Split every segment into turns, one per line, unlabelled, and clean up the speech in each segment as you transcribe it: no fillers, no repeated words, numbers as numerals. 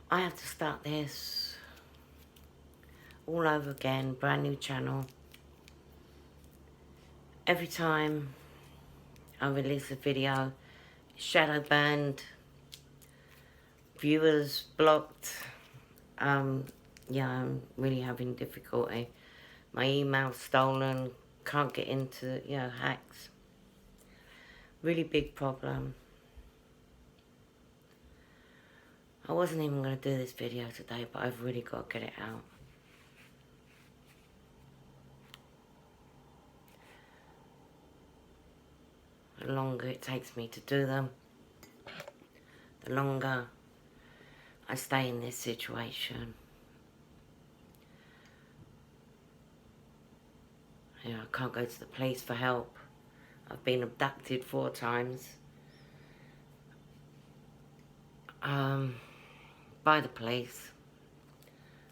I have to start this all over again, brand new channel. Every time I release a video, shadow banned, viewers blocked. Yeah, I'm really having difficulty. My email's stolen, can't get into, hacks. Really big problem. I wasn't even going to do this video today, but I've really got to get it out. The longer it takes me to do them, the longer I stay in this situation. I can't go to the police for help. I've been abducted 4 times. By the police.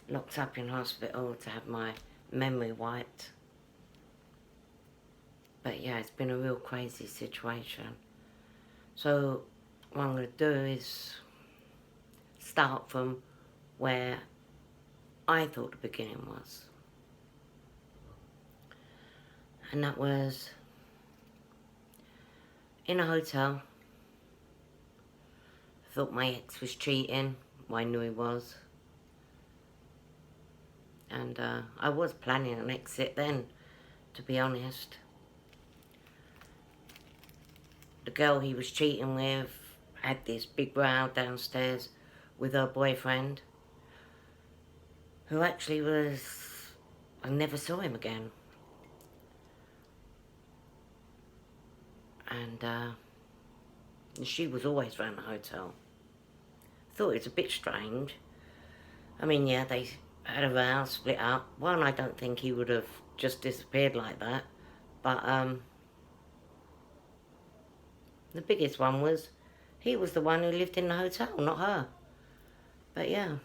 Locked up in hospital to have my memory wiped. But yeah, it's been a real crazy situation. So what I'm going to do is start from where I thought the beginning was. And that was in a hotel. I thought my ex was cheating. Well, I knew he was. And I was planning an exit then, to be honest. The girl he was cheating with had this big row downstairs with her boyfriend, who actually was... I never saw him again. And she was always around the hotel. Thought it was a bit strange. I mean, yeah, they had a row, split up. One, I don't think he would have just disappeared like that. But the biggest one was he was the one who lived in the hotel, not her. But yeah,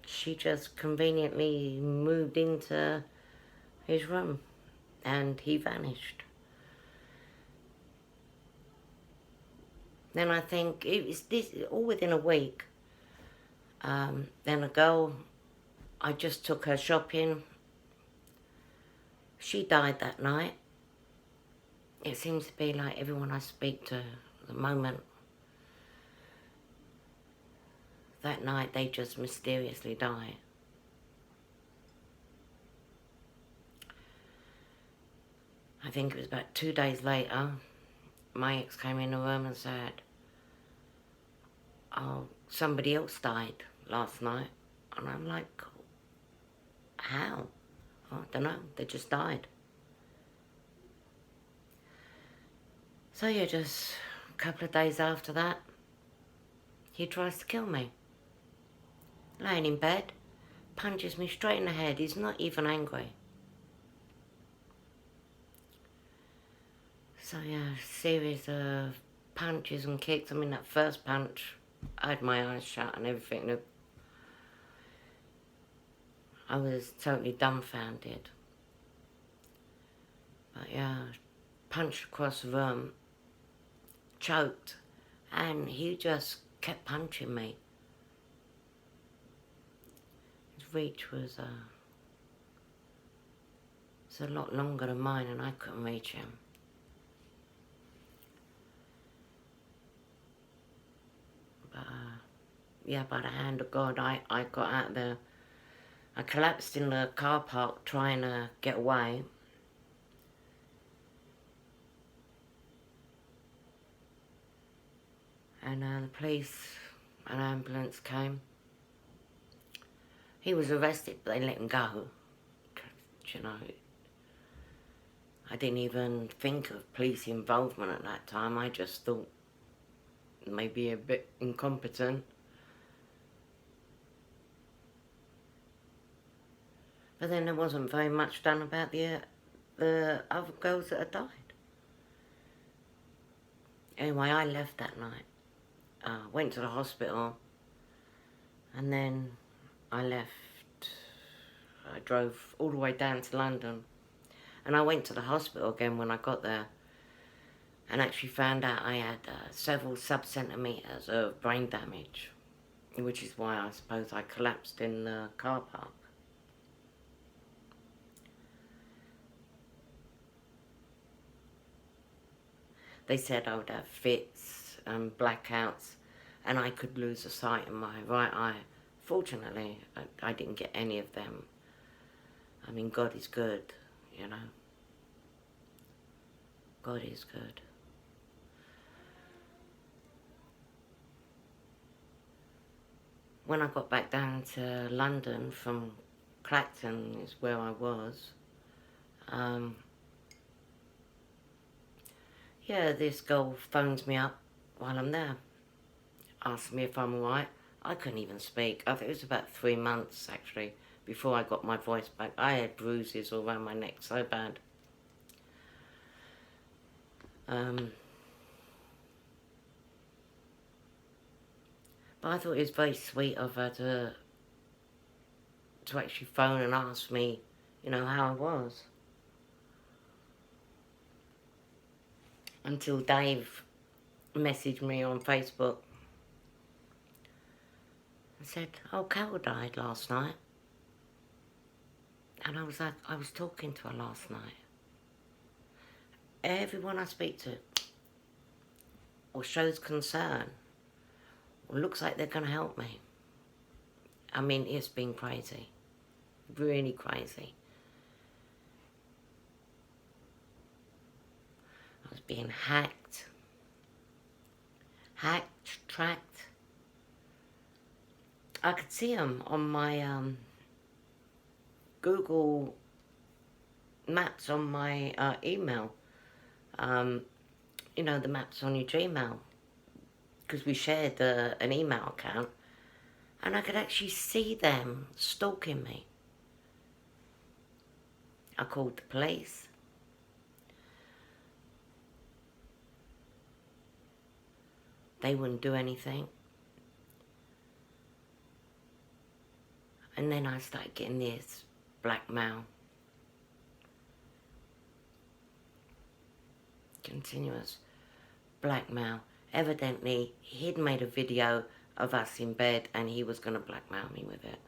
she just conveniently moved into his room and he vanished. Then I think it was this all within a week. Then a girl, I just took her shopping. She died that night. It seems to be like everyone I speak to at the moment, that night they just mysteriously die. I think it was about 2 days later, my ex came in the room and said, "Oh, somebody else died last night." And I'm like, how? Oh, I don't know, they just died. So yeah, just a couple of days after that, he tries to kill me. Laying in bed, punches me straight in the head. He's not even angry. So yeah, series of punches and kicks. I mean, that first punch, I had my eyes shut and everything. I was totally dumbfounded. But yeah, punched across the room, choked, and he just kept punching me. His reach was a lot longer than mine, and I couldn't reach him. But yeah, by the hand of God, I got out there. I collapsed in the car park trying to get away. And the police, an ambulance came. He was arrested, but they let him go. You know, I didn't even think of police involvement at that time. I just thought maybe a bit incompetent. But then there wasn't very much done about the other girls that had died. Anyway, I left that night. Went to the hospital, and then I left. I drove all the way down to London, and I went to the hospital again when I got there, and actually found out I had several sub-centimetres of brain damage. which is why I suppose I collapsed in the car park. They said I would have fits and blackouts, and I could lose the sight in my right eye. Fortunately, I didn't get any of them. I mean, God is good, you know. God is good. When I got back down to London from Clacton, is where I was, yeah, this girl phones me up while I'm there, asks me if I'm alright. I couldn't even speak. I think it was about 3 months, actually, before I got my voice back. I had bruises all around my neck so bad. But I thought it was very sweet of her to actually phone and ask me, you know, how I was. Until Dave messaged me on Facebook and said, oh, Carol died last night. And I was like, I was talking to her last night. Everyone I speak to or shows concern or looks like they're going to help me. I mean, it's been crazy. Really crazy. I was being hacked, tracked. I could see them on my Google Maps on my email. You know, the maps on your Gmail. Because we shared an email account. And I could actually see them stalking me. I called the police. They wouldn't do anything. And then I started getting this blackmail. Continuous blackmail. Evidently, he'd made a video of us in bed and he was going to blackmail me with it.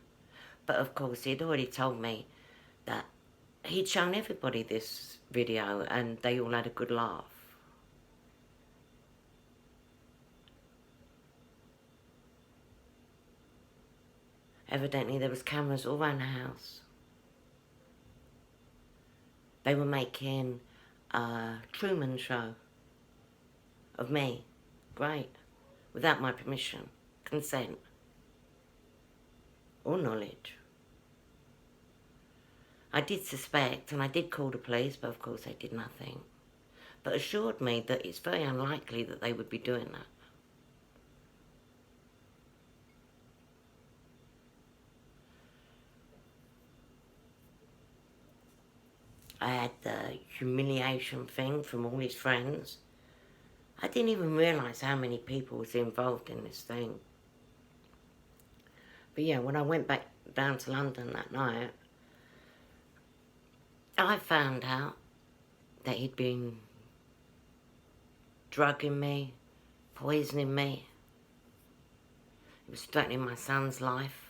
But of course, he'd already told me that he'd shown everybody this video and they all had a good laugh. Evidently, there was cameras all around the house. They were making a Truman Show of me. Great. Without my permission, consent, or knowledge. I did suspect, and I did call the police, but of course they did nothing. But assured me that it's very unlikely that they would be doing that. I had the humiliation thing from all his friends. I didn't even realise how many people was involved in this thing. But yeah, when I went back down to London that night, I found out that he'd been drugging me, poisoning me. He was threatening my son's life.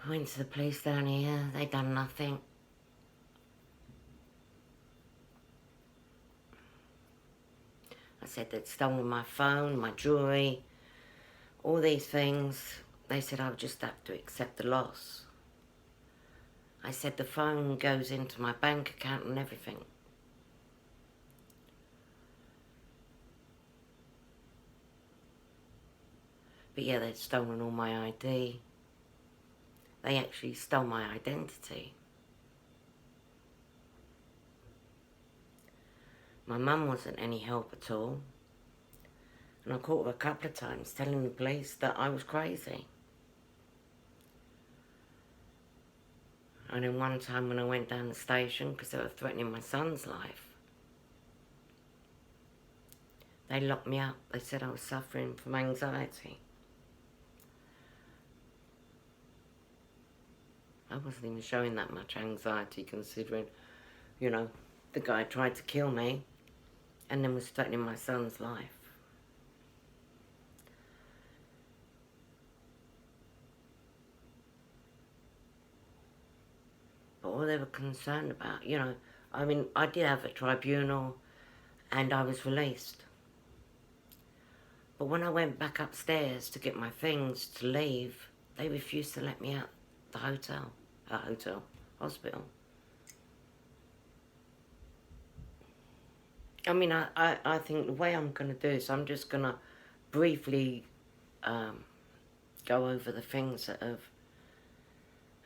I went to the police down here, they done nothing. I said they'd stolen my phone, my jewellery, all these things. They said I would just have to accept the loss. I said the phone goes into my bank account and everything. But yeah, they'd stolen all my ID. They actually stole my identity. My mum wasn't any help at all. And I caught her a couple of times telling the police that I was crazy. And then one time when I went down the station, because they were threatening my son's life, they locked me up. They said I was suffering from anxiety. I wasn't even showing that much anxiety considering, you know, the guy tried to kill me. and then was threatening my son's life. But all they were concerned about, you know, I mean, I did have a tribunal and I was released. But when I went back upstairs to get my things to leave, they refused to let me out the hotel, hospital. I mean, I think the way I'm going to do is I'm just going to briefly go over the things that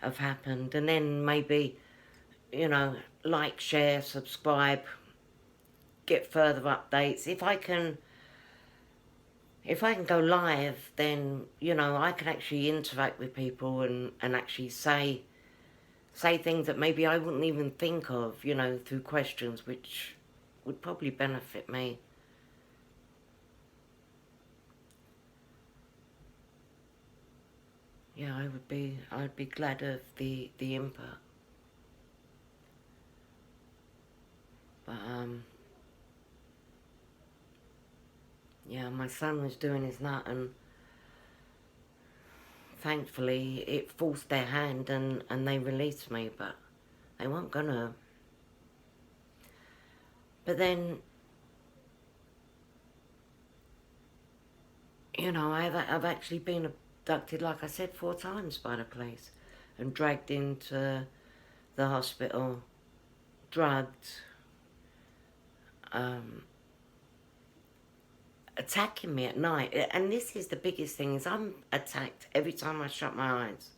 have happened, and then maybe, you know, like, share, subscribe, get further updates. If I can go live, then, you know, I can actually interact with people and actually say things that maybe I wouldn't even think of, you know, through questions, which would probably benefit me. Yeah, I'd be glad of the input. But yeah, my son was doing his nut, and thankfully it forced their hand and they released me, but they weren't gonna. But then, you know, I've actually been abducted, like I said, 4 times by the police and dragged into the hospital, drugged, attacking me at night. And this is the biggest thing, is I'm attacked every time I shut my eyes.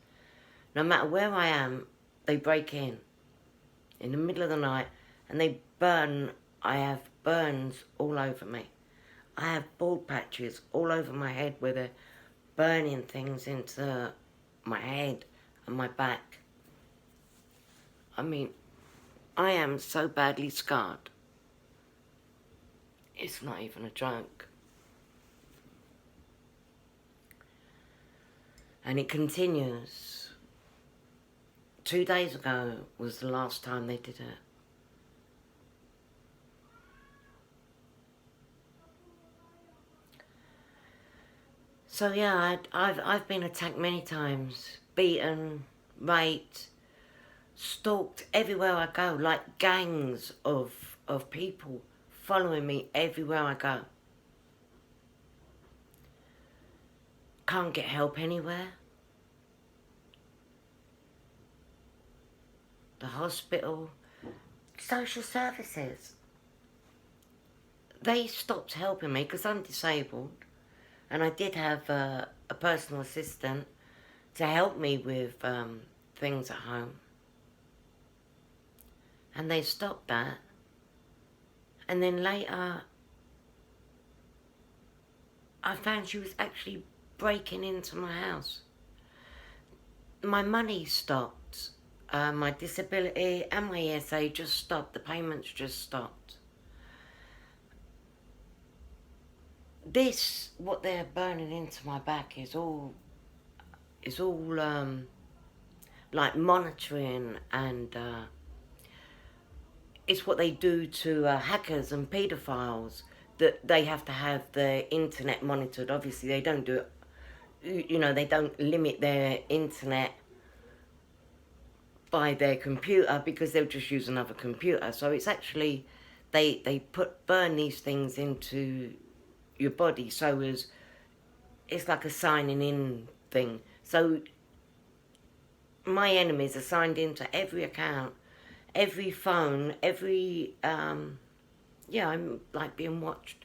No matter where I am, they break in the middle of the night, and they burn. I have burns all over me. I have bald patches all over my head where they're burning things into my head and my back. I mean, I am so badly scarred. It's not even a joke. And it continues. 2 days ago was the last time they did it. So yeah, I've been attacked many times, beaten, raped, stalked everywhere I go, like gangs of people following me everywhere I go. Can't get help anywhere. The hospital, social services, they stopped helping me because I'm disabled, and I did have a personal assistant to help me with things at home. And they stopped that. And then later, I found she was actually breaking into my house. My money stopped. My disability and my ESA just stopped. The payments just stopped. This, what they're burning into my back, is all like monitoring, and it's what they do to hackers and paedophiles, that they have to have the internet monitored. Obviously, they don't do it, you know, they don't limit their internet by their computer, because they'll just use another computer. So it's actually, they burn these things into your body, so as it's like a signing in thing. So my enemies are signed into every account, every phone, every yeah, I'm like being watched,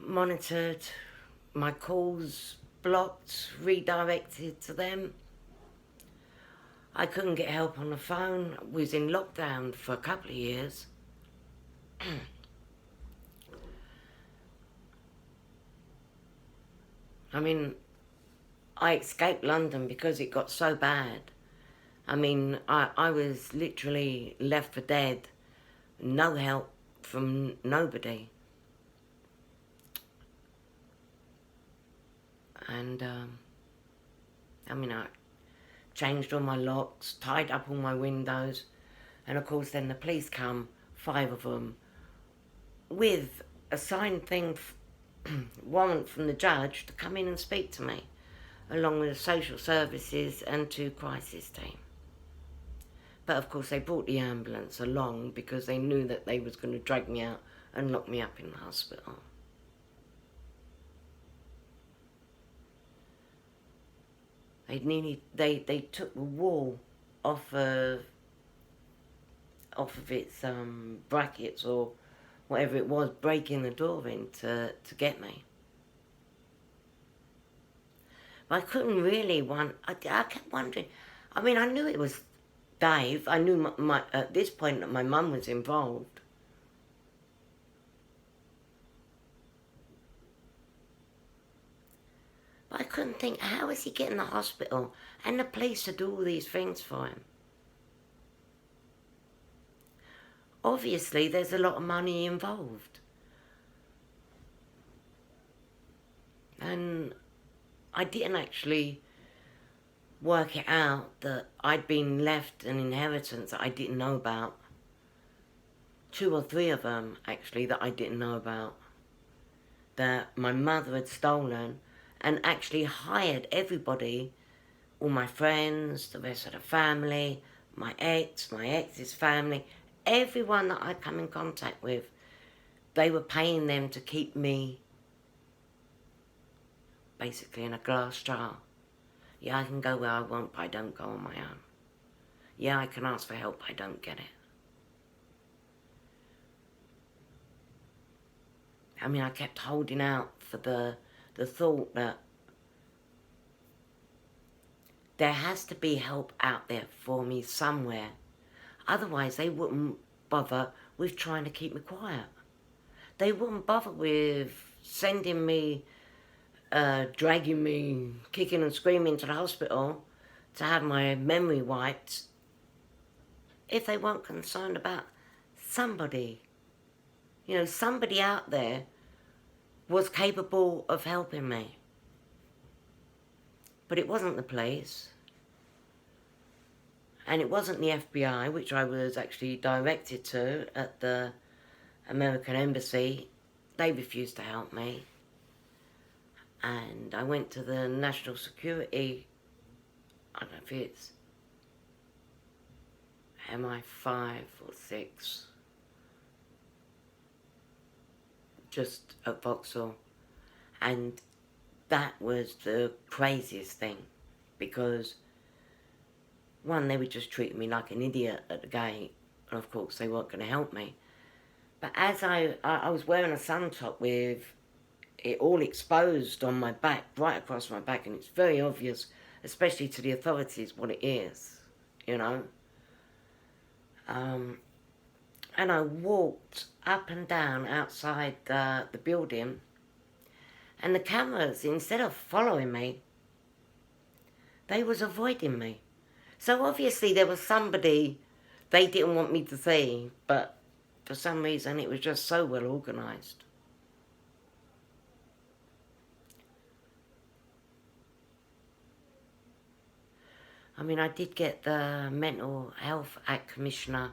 monitored, my calls blocked, redirected to them. I couldn't get help on the phone. I was in lockdown for a couple of years. I mean, I escaped London because it got so bad. I mean, I was literally left for dead. No help from nobody. And, I mean, I changed all my locks, tied up all my windows. And of course then the police come, 5 of them, with a signed thing, warrant from the judge to come in and speak to me, along with the social services and 2 crisis team. But of course they brought the ambulance along because they knew that they was going to drag me out and lock me up in the hospital. They took the wall off of its brackets or whatever it was, breaking the door in to get me. But I couldn't really I kept wondering. I mean, I knew it was Dave. I knew at this point that my mum was involved. But I couldn't think, how is he getting the hospital and the police to do all these things for him? Obviously, there's a lot of money involved. And I didn't actually work it out that I'd been left an inheritance that I didn't know about. 2 or 3 of them, actually, that I didn't know about. That my mother had stolen and actually hired everybody, all my friends, the rest of the family, my ex's family, everyone that I'd come in contact with, they were paying them to keep me basically in a glass jar. Yeah, I can go where I want, but I don't go on my own. Yeah, I can ask for help, I don't get it. I mean, I kept holding out for the thought that there has to be help out there for me somewhere. Otherwise, they wouldn't bother with trying to keep me quiet. They wouldn't bother with sending me, dragging me, kicking and screaming to the hospital to have my memory wiped if they weren't concerned about somebody. You know, somebody out there was capable of helping me. But it wasn't the police. And it wasn't the FBI, which I was actually directed to at the American Embassy. They refused to help me. And I went to the National Security, I don't know if it's MI5 or 6, just at Vauxhall. And that was the craziest thing, because one, they were just treating me like an idiot at the gate, and of course they weren't going to help me. But as I was wearing a sun top with it all exposed on my back, right across my back, and it's very obvious, especially to the authorities, what it is, you know. And I walked up and down outside the building, and the cameras, instead of following me, they was avoiding me. So obviously there was somebody they didn't want me to see, but for some reason it was just so well organised. I mean, I did get the Mental Health Act Commissioner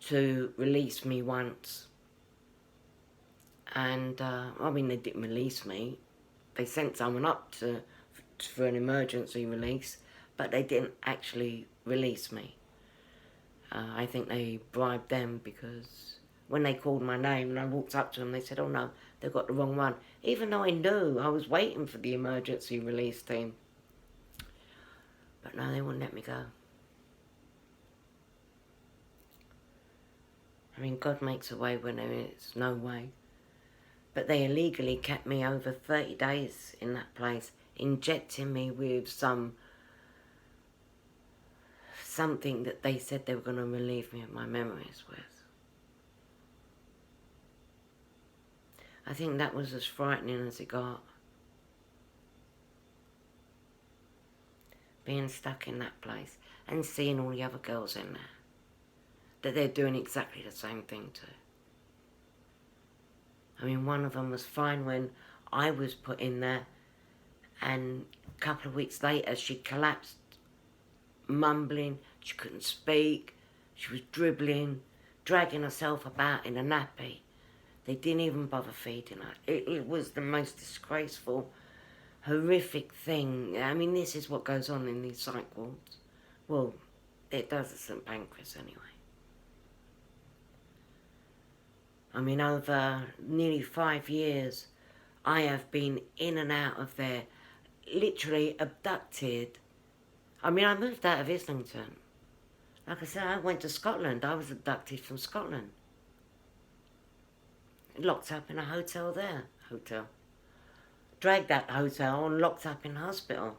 to release me once. And, I mean, they didn't release me. They sent someone up for an emergency release, but they didn't actually release me. I think they bribed them, because when they called my name and I walked up to them, they said, oh no, they've got the wrong one. Even though I knew I was waiting for the emergency release team. But no, they wouldn't let me go. I mean, God makes a way when there is no way. But they illegally kept me over 30 days in that place, injecting me with something that they said they were going to relieve me of my memories with. I think that was as frightening as it got. Being stuck in that place and seeing all the other girls in there, that they're doing exactly the same thing to. I mean, one of them was fine when I was put in there, and a couple of weeks later she collapsed, mumbling, she couldn't speak, she was dribbling, dragging herself about in a nappy. They didn't even bother feeding her. It was the most disgraceful, horrific thing. I mean, this is what goes on in these psych wards. Well, it does at St Pancras anyway. I mean, over nearly 5 years, I have been in and out of there, literally abducted. I mean, I moved out of Islington. Like I said, I went to Scotland. I was abducted from Scotland. Locked up in a hotel there. Dragged out the hotel and locked up in hospital.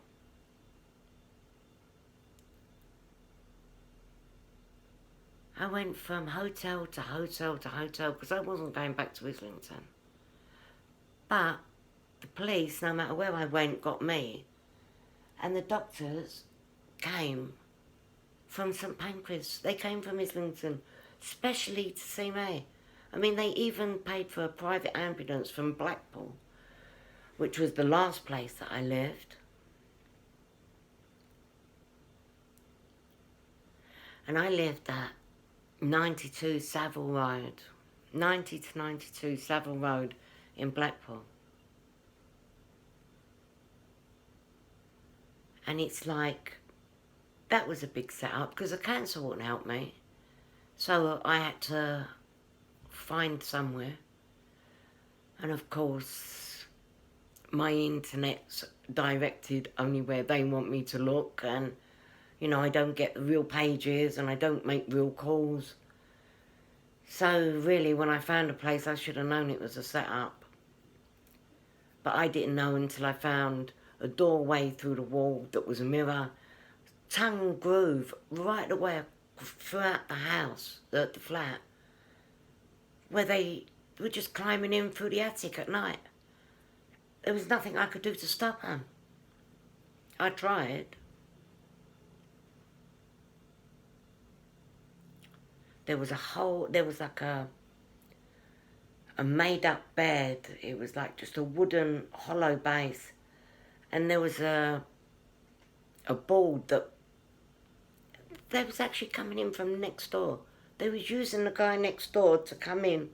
I went from hotel to hotel to hotel because I wasn't going back to Islington. But the police, no matter where I went, got me. And the doctors came from St Pancras. They came from Islington, specially to see me. I mean, they even paid for a private ambulance from Blackpool, which was the last place that I lived. And I lived at 92 Savile Road, 90 to 92 Savile Road in Blackpool. And it's like, that was a big setup because the council wouldn't help me. So I had to find somewhere. And of course, my internet's directed only where they want me to look, and you know, I don't get the real pages and I don't make real calls. So really, when I found a place, I should have known it was a setup. But I didn't know until I found a doorway through the wall that was a mirror, tongue groove right away throughout the house, the flat, where they were just climbing in through the attic at night. There was nothing I could do to stop them. I tried. There was like a made-up bed. It was like just a wooden hollow base. And there was a board that they was actually coming in from next door. They was using the guy next door to come in.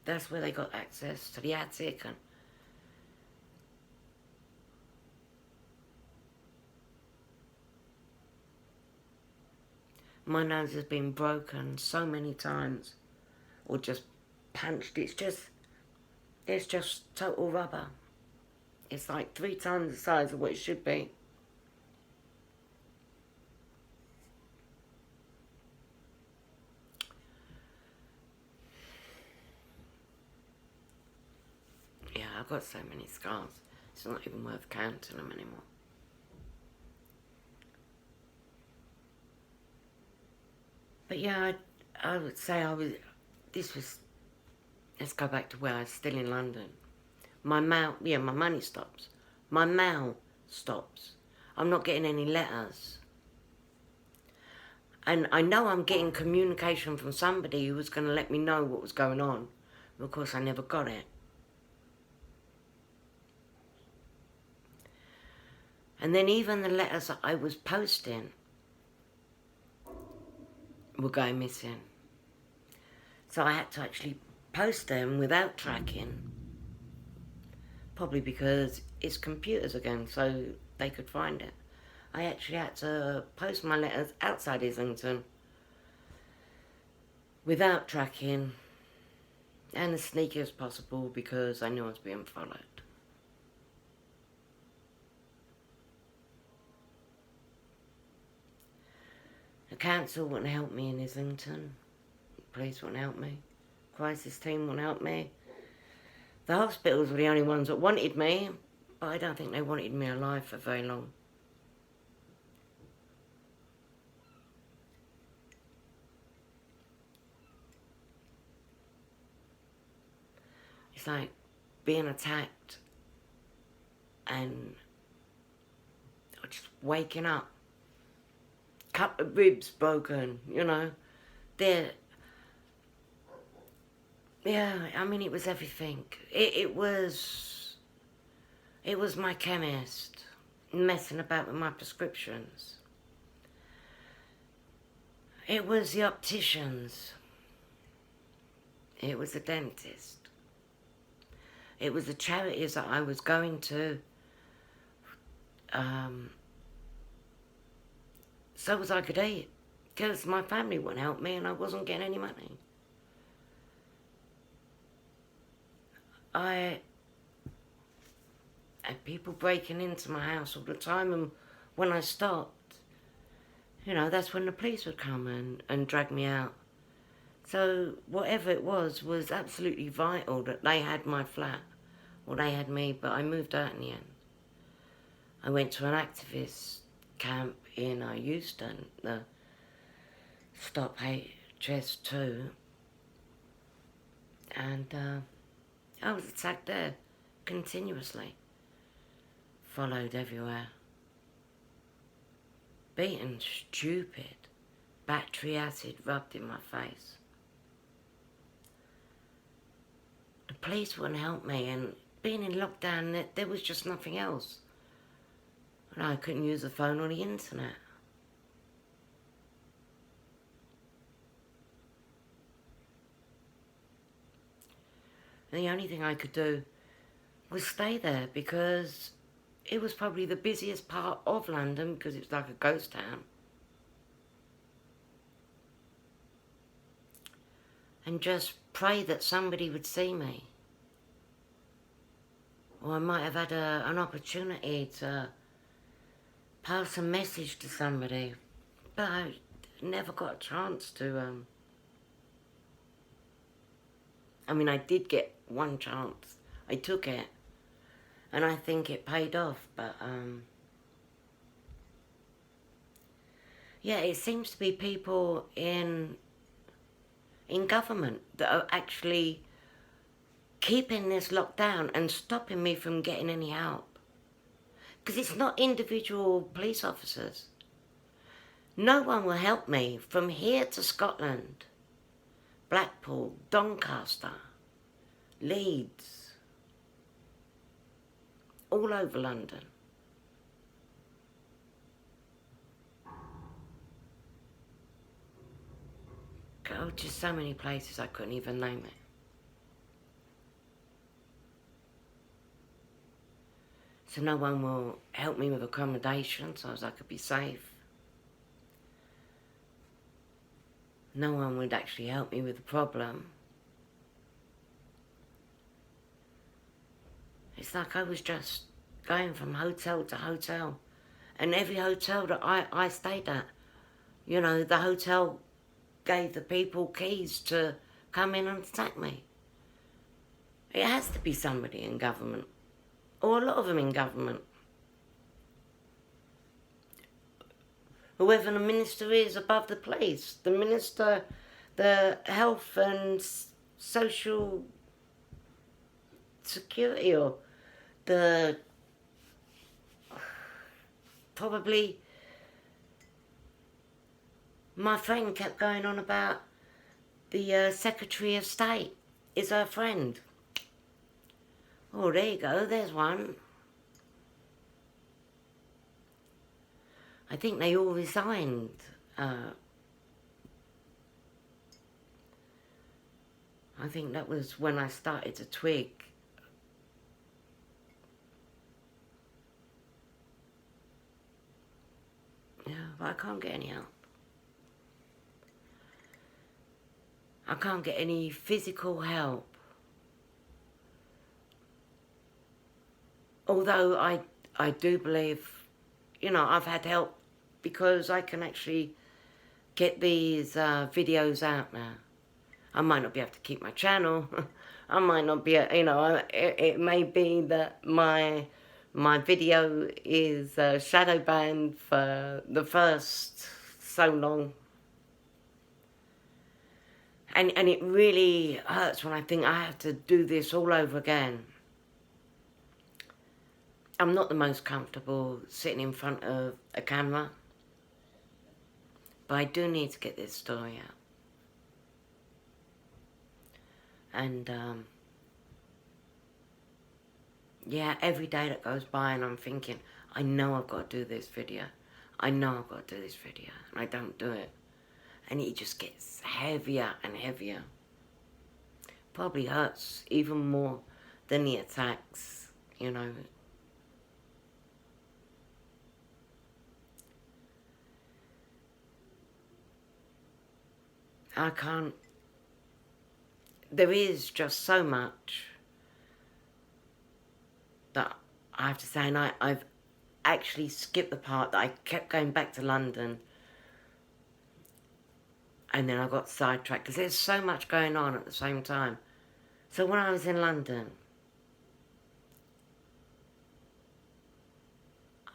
That's where they got access to the attic. And my nose has been broken so many times, or just punched. It's just total rubber. It's like 3 times the size of what it should be. Yeah, I've got so many scars. It's not even worth counting them anymore. But yeah, I would say let's go back to where I was still in London. My money stops. My mail stops. I'm not getting any letters. And I know I'm getting communication from somebody who was going to let me know what was going on. But of course, I never got it. And then even the letters that I was posting were going missing. So I had to actually post them without tracking. Probably because it's computers again, so they could find it. I actually had to post my letters outside Islington without tracking and as sneaky as possible because I knew I was being followed. The council wouldn't help me in Islington. The police wouldn't help me. Crisis team wouldn't help me. The hospitals were the only ones that wanted me, but I don't think they wanted me alive for very long. It's like being attacked and just waking up. Couple of ribs broken, you know. Yeah, I mean, it was everything. It was my chemist messing about with my prescriptions. It was the opticians It was a dentist. It was the charities that I was going to. So as I could eat. Because my family wouldn't help me and I wasn't getting any money. I had people breaking into my house all the time, and when I stopped, you know, that's when the police would come and drag me out. So whatever it was absolutely vital that they had my flat, or they had me, but I moved out in the end. I went to an activist camp in Houston, the Stop HS2, and I was attacked there continuously, followed everywhere, beaten stupid, battery acid rubbed in my face. The police wouldn't help me, and being in lockdown, there was just nothing else. And I couldn't use the phone or the internet. And the only thing I could do was stay there, because it was probably the busiest part of London, because it was like a ghost town. And just pray that somebody would see me. Or I might have had an opportunity to pass a message to somebody. But I never got a chance to... I mean, I did get one chance. I took it. And I think it paid off, but... yeah, it seems to be people in government that are actually keeping this lockdown and stopping me from getting any help. Because it's not individual police officers. No one will help me from here to Scotland, Blackpool, Doncaster, Leeds, all over London. Oh, just so many places I couldn't even name it. So no one will help me with accommodation so as I could be safe. No one would actually help me with the problem. It's like I was just going from hotel to hotel. And every hotel that I stayed at, you know, the hotel gave the people keys to come in and attack me. It has to be somebody in government, or a lot of them in government. Whoever the minister is above the police, the minister, the health and social security, or the... probably... My friend kept going on about the Secretary of State is her friend. Oh, there you go, there's one. I think they all resigned. I think that was when I started to twig. Yeah, but I can't get any help. I can't get any physical help. Although I do believe, you know, I've had help because I can actually get these videos out now. I might not be able to keep my channel. I might not be, you know, it may be that my video is shadow banned for the first so long. And it really hurts when I think I have to do this all over again. I'm not the most comfortable sitting in front of a camera, but I do need to get this story out. And yeah, every day that goes by and I'm thinking, I know I've got to do this video. I know I've got to do this video, and I don't do it. And it just gets heavier and heavier. probably hurts even more than the attacks, you know. I can't, there is just so much that I have to say, and I've actually skipped the part that I kept going back to London and then I got sidetracked because there's so much going on at the same time. So when I was in London,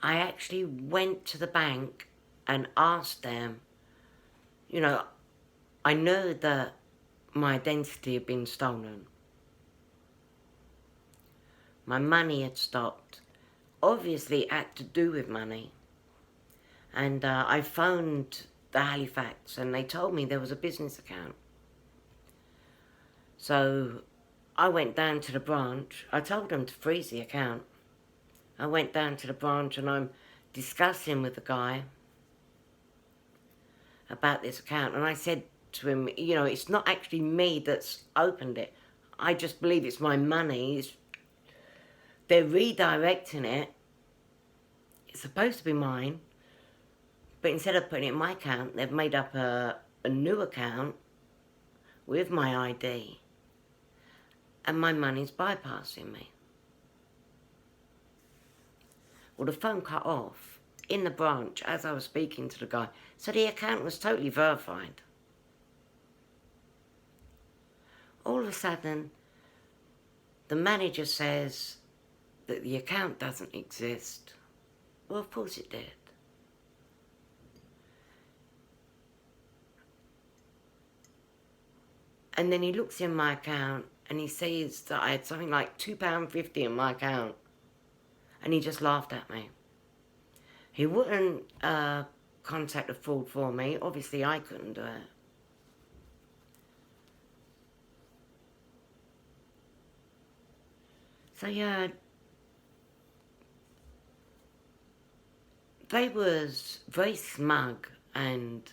I actually went to the bank and asked them, you know, I knew that my identity had been stolen. My money had stopped. Obviously, it had to do with money. And I phoned the Halifax and they told me there was a business account. So I went down to the branch. I told them to freeze the account. I went down to the branch and I'm discussing with the guy about this account. And I said to him, you know, it's not actually me that's opened it. I just believe it's my money. They're redirecting it. It's supposed to be mine. But instead of putting it in my account, they've made up a new account with my ID. And my money's bypassing me. Well, the phone cut off in the branch as I was speaking to the guy. So the account was totally verified. All of a sudden, the manager says that the account doesn't exist. Well, of course it did. And then he looks in my account and he sees that I had something like £2.50 in my account. And he just laughed at me. He wouldn't contact the fraud for me. Obviously, I couldn't do it. So, yeah, they was very smug and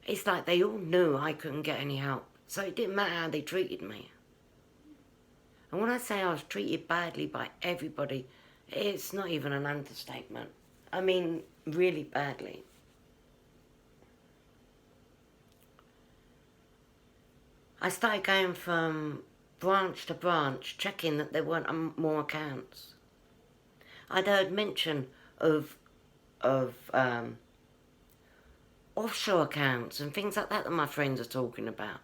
it's like they all knew I couldn't get any help. So it didn't matter how they treated me. And when I say I was treated badly by everybody, it's not even an understatement. I mean, really badly. I started going from branch to branch, checking that there weren't more accounts. I'd heard mention of offshore accounts and things like that my friends are talking about.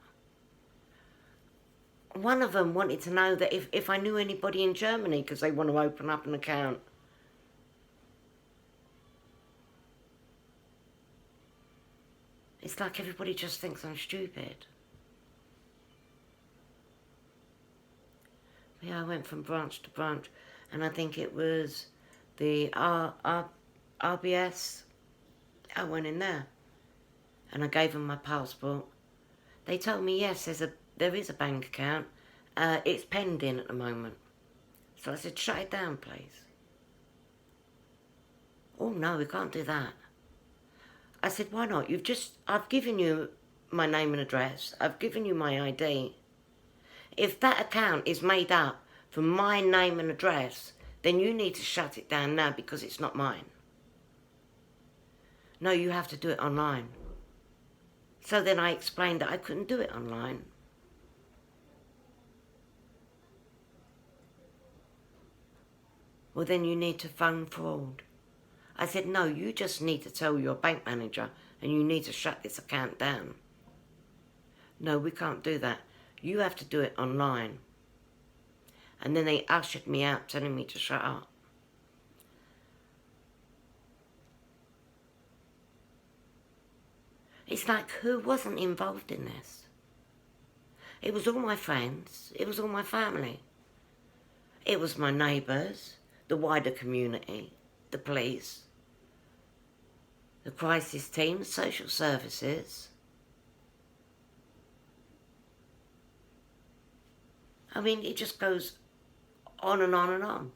One of them wanted to know that if I knew anybody in Germany because they want to open up an account. It's like everybody just thinks I'm stupid. Yeah, I went from branch to branch and I think it was the RBS. I went in there and I gave them my passport. They told me, yes, there is a bank account. It's pending at the moment. So I said, shut it down, please. Oh, no, we can't do that. I said, why not? I've given you my name and address. I've given you my ID. If that account is made up from my name and address, then you need to shut it down now because it's not mine. No, you have to do it online. So then I explained that I couldn't do it online. Well, then you need to phone fraud. I said, no, you just need to tell your bank manager and you need to shut this account down. No, we can't do that. You have to do it online. And then they ushered me out telling me to shut up. It's like, who wasn't involved in this? It was all my friends. It was all my family. It was my neighbours, the wider community, the police, the crisis team, social services. I mean, it just goes on and on and on.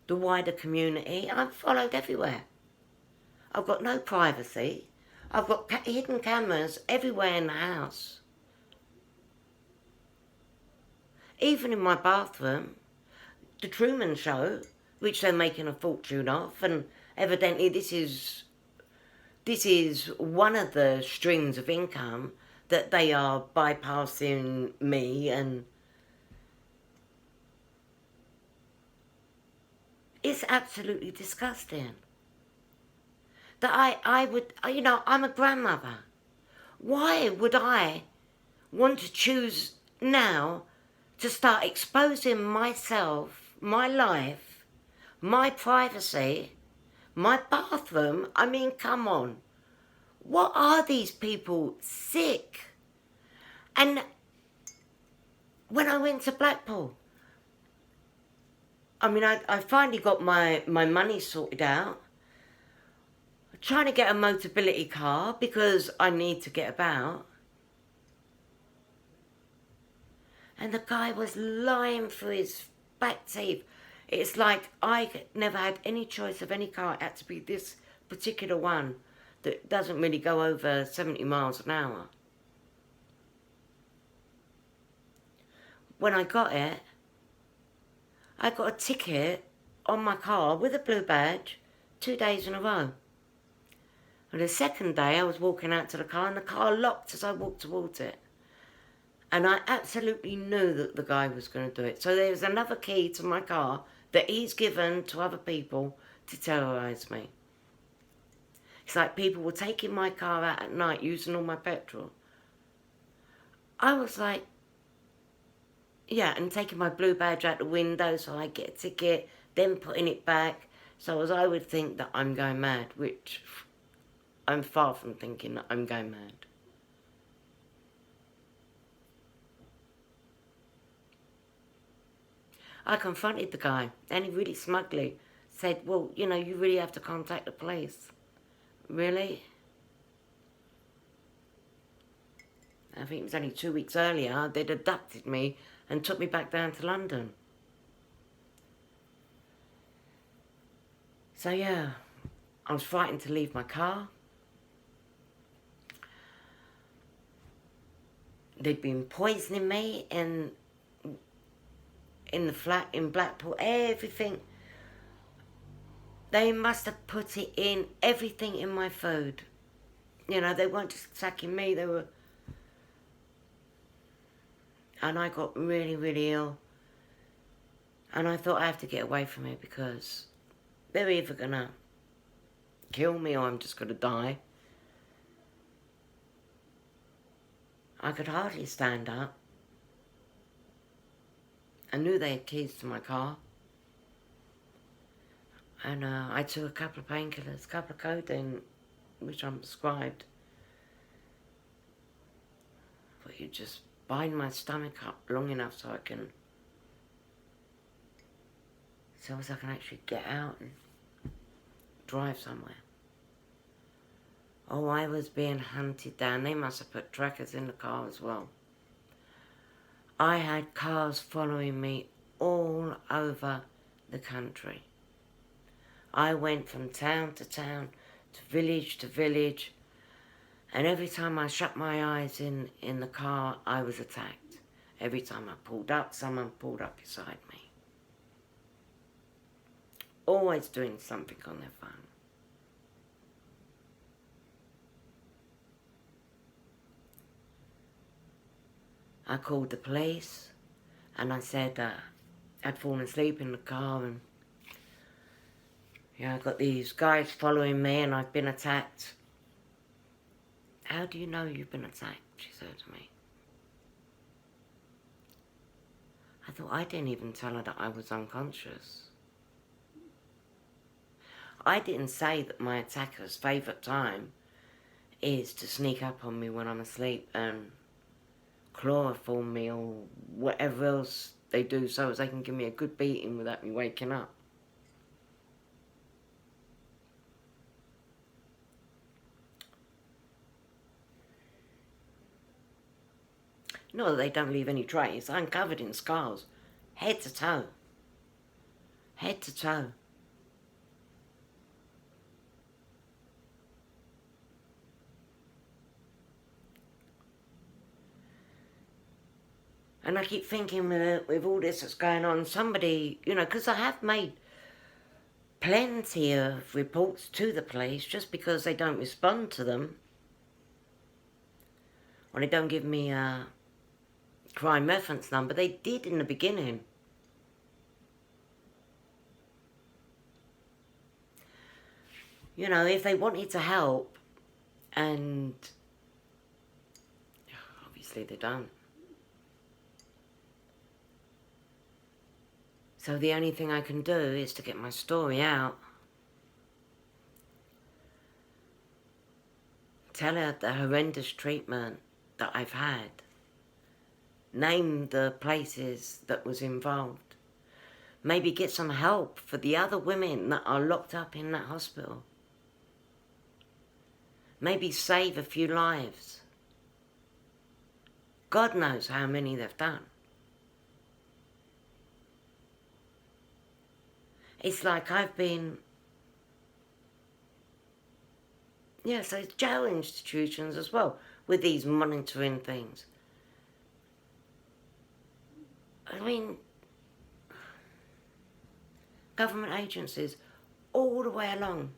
The wider community, I'm followed everywhere. I've got no privacy. I've got hidden cameras everywhere in the house. even in my bathroom, the Truman Show, which they're making a fortune of, and evidently this is one of the streams of income that they are bypassing me, and it's absolutely disgusting. That I would, you know, I'm a grandmother. Why would I want to choose now to start exposing myself, my life, my privacy, my bathroom? I mean, come on. What are these people sick? And when I went to Blackpool, I mean, I finally got my money sorted out. I'm trying to get a Motability car because I need to get about. And the guy was lying through his back teeth. It's like I never had any choice of any car. It had to be this particular one that doesn't really go over 70 miles an hour. When I got it, I got a ticket on my car with a blue badge 2 days in a row. And the second day I was walking out to the car and the car locked as I walked towards it. And I absolutely knew that the guy was going to do it. So there's another key to my car that he's given to other people to terrorise me. It's like people were taking my car out at night using all my petrol. I was like, yeah, and taking my blue badge out the window so I get a ticket, then putting it back. So as I would think that I'm going mad, which I'm far from thinking that I'm going mad. I confronted the guy, and he really smugly said, well, you know, you really have to contact the police. Really? I think it was only 2 weeks earlier, they'd abducted me and took me back down to London. So yeah, I was frightened to leave my car. They'd been poisoning me in the flat in Blackpool, everything. They must have put it in everything in my food. You know, they weren't just attacking me, they were... And I got really, really ill. And I thought I have to get away from it because they're either gonna kill me or I'm just gonna die. I could hardly stand up. I knew they had keys to my car. And I took a couple of painkillers, a couple of codeine, which I'm prescribed. But you just bind my stomach up long enough so I can actually get out and drive somewhere. Oh, I was being hunted down. They must have put trackers in the car as well. I had cars following me all over the country. I went from town to town, to village, and every time I shut my eyes in the car, I was attacked. Every time I pulled up, someone pulled up beside me. Always doing something on their phone. I called the police and I said I'd fallen asleep in the car and yeah, I got these guys following me and I've been attacked. How do you know you've been attacked? She said to me. I thought I didn't even tell her that I was unconscious. I didn't say that my attacker's favourite time is to sneak up on me when I'm asleep and chloroform me or whatever else they do so as they can give me a good beating without me waking up. No, they don't leave any trace. I'm covered in scars, head to toe. Head to toe. And I keep thinking with all this that's going on, somebody, you know, because I have made plenty of reports to the police just because they don't respond to them. Or they don't give me a crime reference number. They did in the beginning. You know, if they wanted to help, and obviously they don't. So the only thing I can do is to get my story out. Tell her the horrendous treatment that I've had. Name the places that was involved. Maybe get some help for the other women that are locked up in that hospital. Maybe save a few lives. God knows how many they've done. It's like I've been... Yeah, so it's jail institutions as well, with these monitoring things. I mean, government agencies all the way along.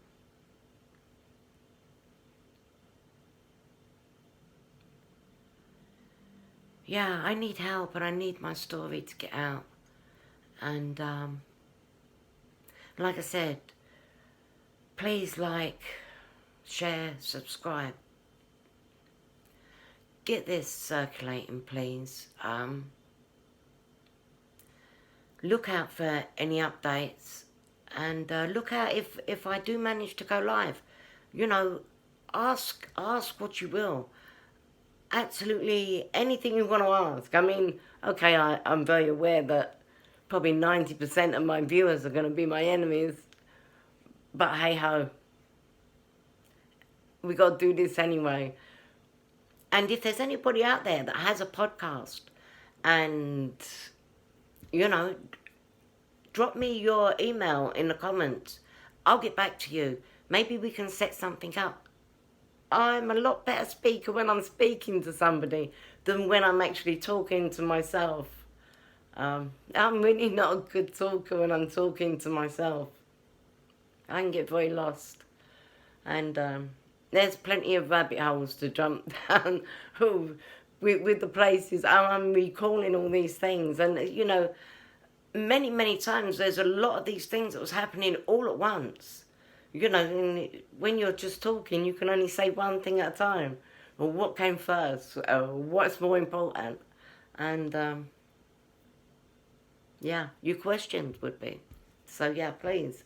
Yeah, I need help and I need my story to get out. And like I said, please like, share, subscribe. Get this circulating, please. Look out for any updates, and look out if I do manage to go live. You know, ask what you will. Absolutely anything you want to ask. I mean, okay, I'm very aware that probably 90% of my viewers are going to be my enemies, but hey ho, we got to do this anyway. And if there's anybody out there that has a podcast, and you know, drop me your email in the comments. I'll get back to you. Maybe we can set something up. I'm a lot better speaker when I'm speaking to somebody than when I'm actually talking to myself. I'm really not a good talker when I'm talking to myself. I can get very lost. And there's plenty of rabbit holes to jump down with the places. I'm recalling all these things. And, you know, many times there's a lot of these things that was happening all at once. You know, when you're just talking, you can only say one thing at a time. Or what came first, or what's more important. And, yeah, your questions would be. So, yeah, please.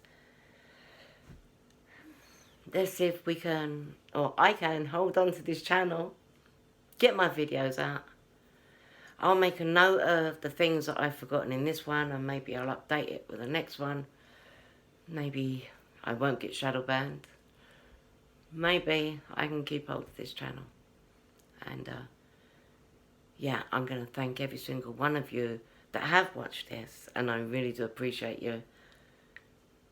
Let's see if we can, or I can, hold on to this channel. Get my videos out. I'll make a note of the things that I've forgotten in this one, and maybe I'll update it with the next one. Maybe I won't get shadow banned. Maybe I can keep hold of this channel. And yeah, I'm going to thank every single one of you that have watched this, and I really do appreciate you.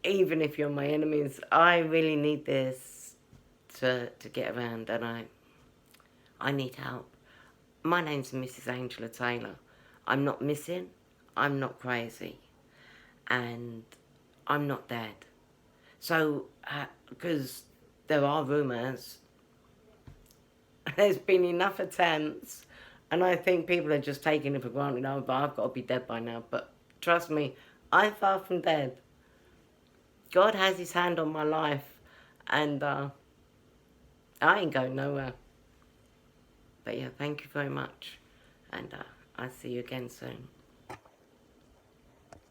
Even if you're my enemies, I really need this to get around, and I need help. My name's Mrs. Angela Taylor. I'm not missing, I'm not crazy, and I'm not dead. So, because there are rumours, there's been enough attempts, and I think people are just taking it for granted. Oh, but I've got to be dead by now. But trust me, I'm far from dead. God has his hand on my life, and I ain't going nowhere. But yeah, thank you very much, and I'll see you again soon.